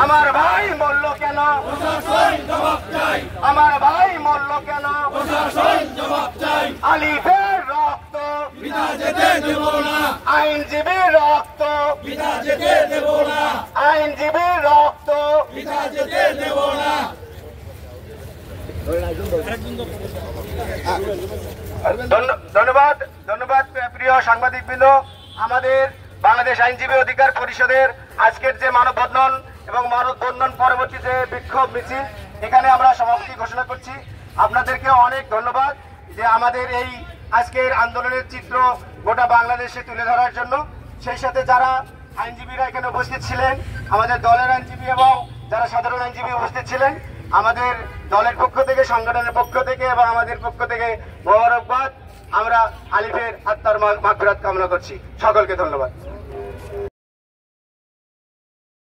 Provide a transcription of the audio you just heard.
আমার ভাই মরল কেন? আমার ভাই মরল কেন? আলিফের রক্ত আইনজীবীর রক্ত আইনজীবীর রক্ত ধন্যবাদ ধন্যবাদ প্রিয় সাংবাদিকবৃন্দ। আমাদের বাংলাদেশ আইনজীবী অধিকার পরিষদের আজকের যে মানববন্ধন এবং মানববন্ধন পরবর্তী যে বিক্ষোভ মিছিল, এখানে আমরা সমাপ্তি ঘোষণা করছি। আপনাদেরকে অনেক ধন্যবাদ যে আমাদের এই আজকের আন্দোলনের চিত্র গোটা বাংলাদেশে তুলে ধরার জন্য। সেই সাথে যারা আইনজীবীরা এখানে উপস্থিত ছিলেন, আমাদের দলের আইনজীবী এবং যারা সাধারণ আইনজীবী উপস্থিত ছিলেন, আমাদের দলের পক্ষ থেকে, সংগঠনের পক্ষ থেকে এবং আমাদের পক্ষ থেকে মোবারকবাদ। আমরা আলিফের আত্মার মাগফিরাত কামনা করছি। সকলকে ধন্যবাদ।